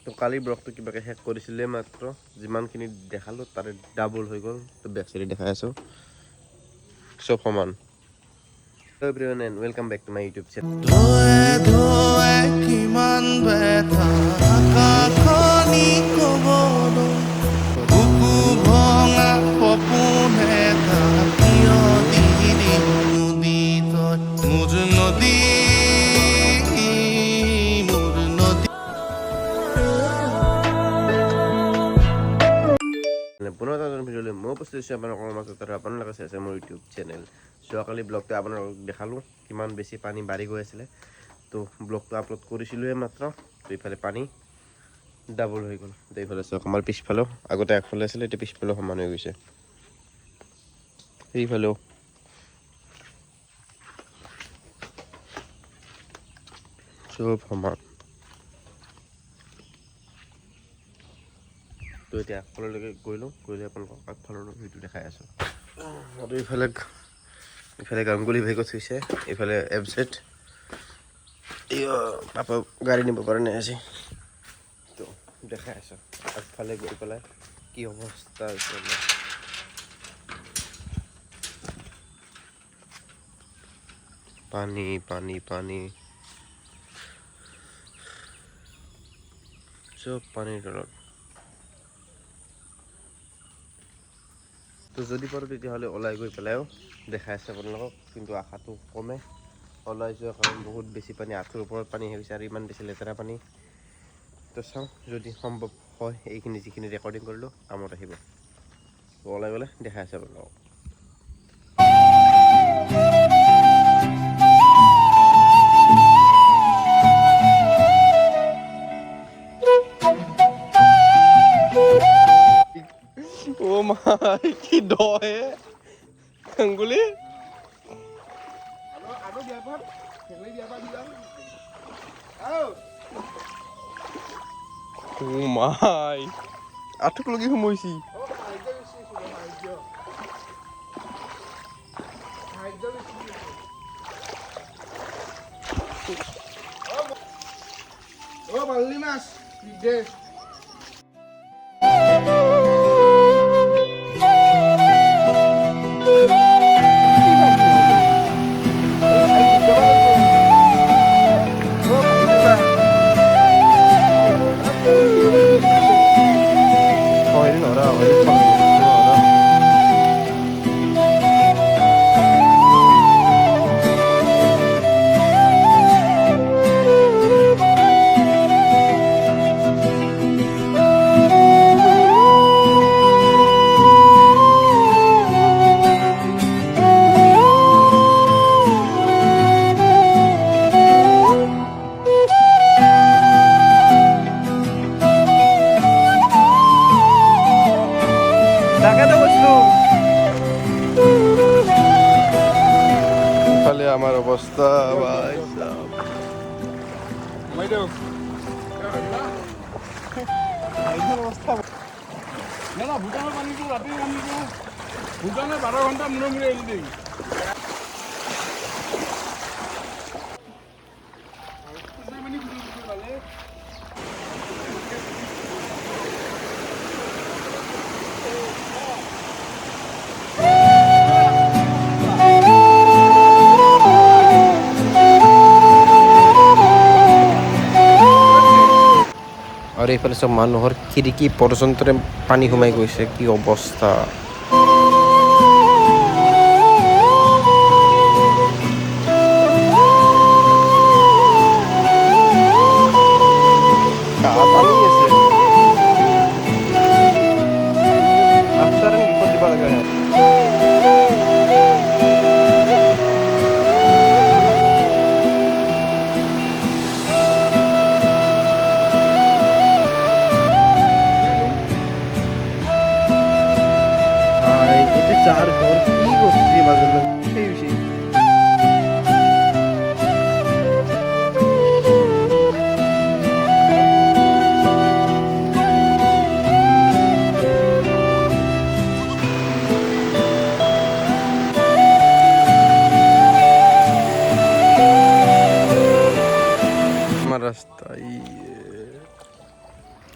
তো কালি ব্লগটো কিবাকৈ শেষ কৰিছিলে মাত্ৰ যিমানখিনি দেখালোঁ তাৰে ডাবল হৈ গ'ল। তো বেক চাইডে দেখাই আছোঁ চব সমান। Hello' everyone and welcome back to my YouTube channel. কিমান বেথা আকাশনি কবলৈ বুকু ভঙা সপোন এটা কিয় দিলি নদী তই মোৰ নদী মোৰ নদী। পুনৰ এটা ভিডিঅ'লৈ মই উপস্থিত হৈছোঁ আপোনালোকৰ মাজত আৰু আপোনালোকে চাই আছে মোৰ ইউটিউব চেনেল। যোৱাকালি ব্লগটো আপোনালোকক দেখালোঁ কিমান বেছি পানী বাঢ়ি গৈ আছিলে। তো ব্লগটো আপলোড কৰিছিলোঁহে মাত্ৰ। তো ইফালে পানী ডাবল হৈ গ'ল। তো এইফালে চাওক আমাৰ পিছফালেও আগতে আগফালে আছিলে এতিয়া পিছফালেও সমান হৈ গৈছে। এইফালেও চব সমান। তো এতিয়া আগফাললৈকে গৈ লওঁ, গৈ লৈ আপোনালোকক আগফালৰ ভিডিঅ' দেখাই আছোঁ। আৰু ইফালে গাংগুলী ভাইকো থৈছে, এইফালে এফজেড পাপা গাড়ী নিব কাৰণে আছে। তো দেখাই আছোঁ আগফালে গৈ পেলাই কি অৱস্থা হৈছে। পানী পানী পানী চব পানীৰ তলত। তো যদি পাৰোঁ তেতিয়াহ'লে ওলাই গৈ পেলাইও দেখাই আছে আপোনালোকক, কিন্তু আশাটো কমে ওলাই যোৱা কাৰণ বহুত বেছি পানী, আঁঠুৰ ওপৰত পানী হৈ গৈছে আৰু ইমান বেছি লেতেৰা পানী। তো চাওঁ যদি সম্ভৱ হয় এইখিনি যিখিনি ৰেকৰ্ডিং কৰিলোঁ কামত আহিব। ওলাই গ'লে দেখাই আছে আপোনালোকক। ও মাই কি দহে গাঙ্গুলি ও মাই আঠুক লগি সোমাইছি। ও বাল্লি মাছ দে আমার অবস্থা ভাই ভূটানৰ পানীটো ৰাতি পানীটো ভূটানে 12 ঘণ্টা মূৰে মূৰে এৰি দিয়ে। আৰু এইফালে চব মানুহৰ খিৰিকী পৰ্যন্তৰে পানী সোমাই গৈছে, কি অৱস্থা।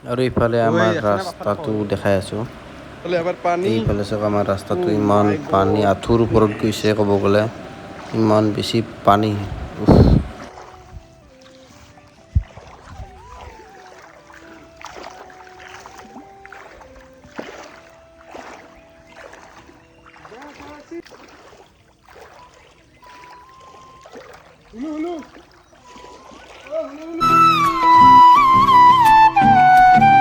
আৰু ইফালে আমাৰ ৰাস্তাটো দেখাই আছোঁ। এবাৰ পানী এইফালে চাওক আমাৰ ৰাস্তাটো ইমান পানী আঁঠুৰ ওপৰত গৈছে ক'ব গ'লে ইমান বেছি পানী উফ। Hulu Hulu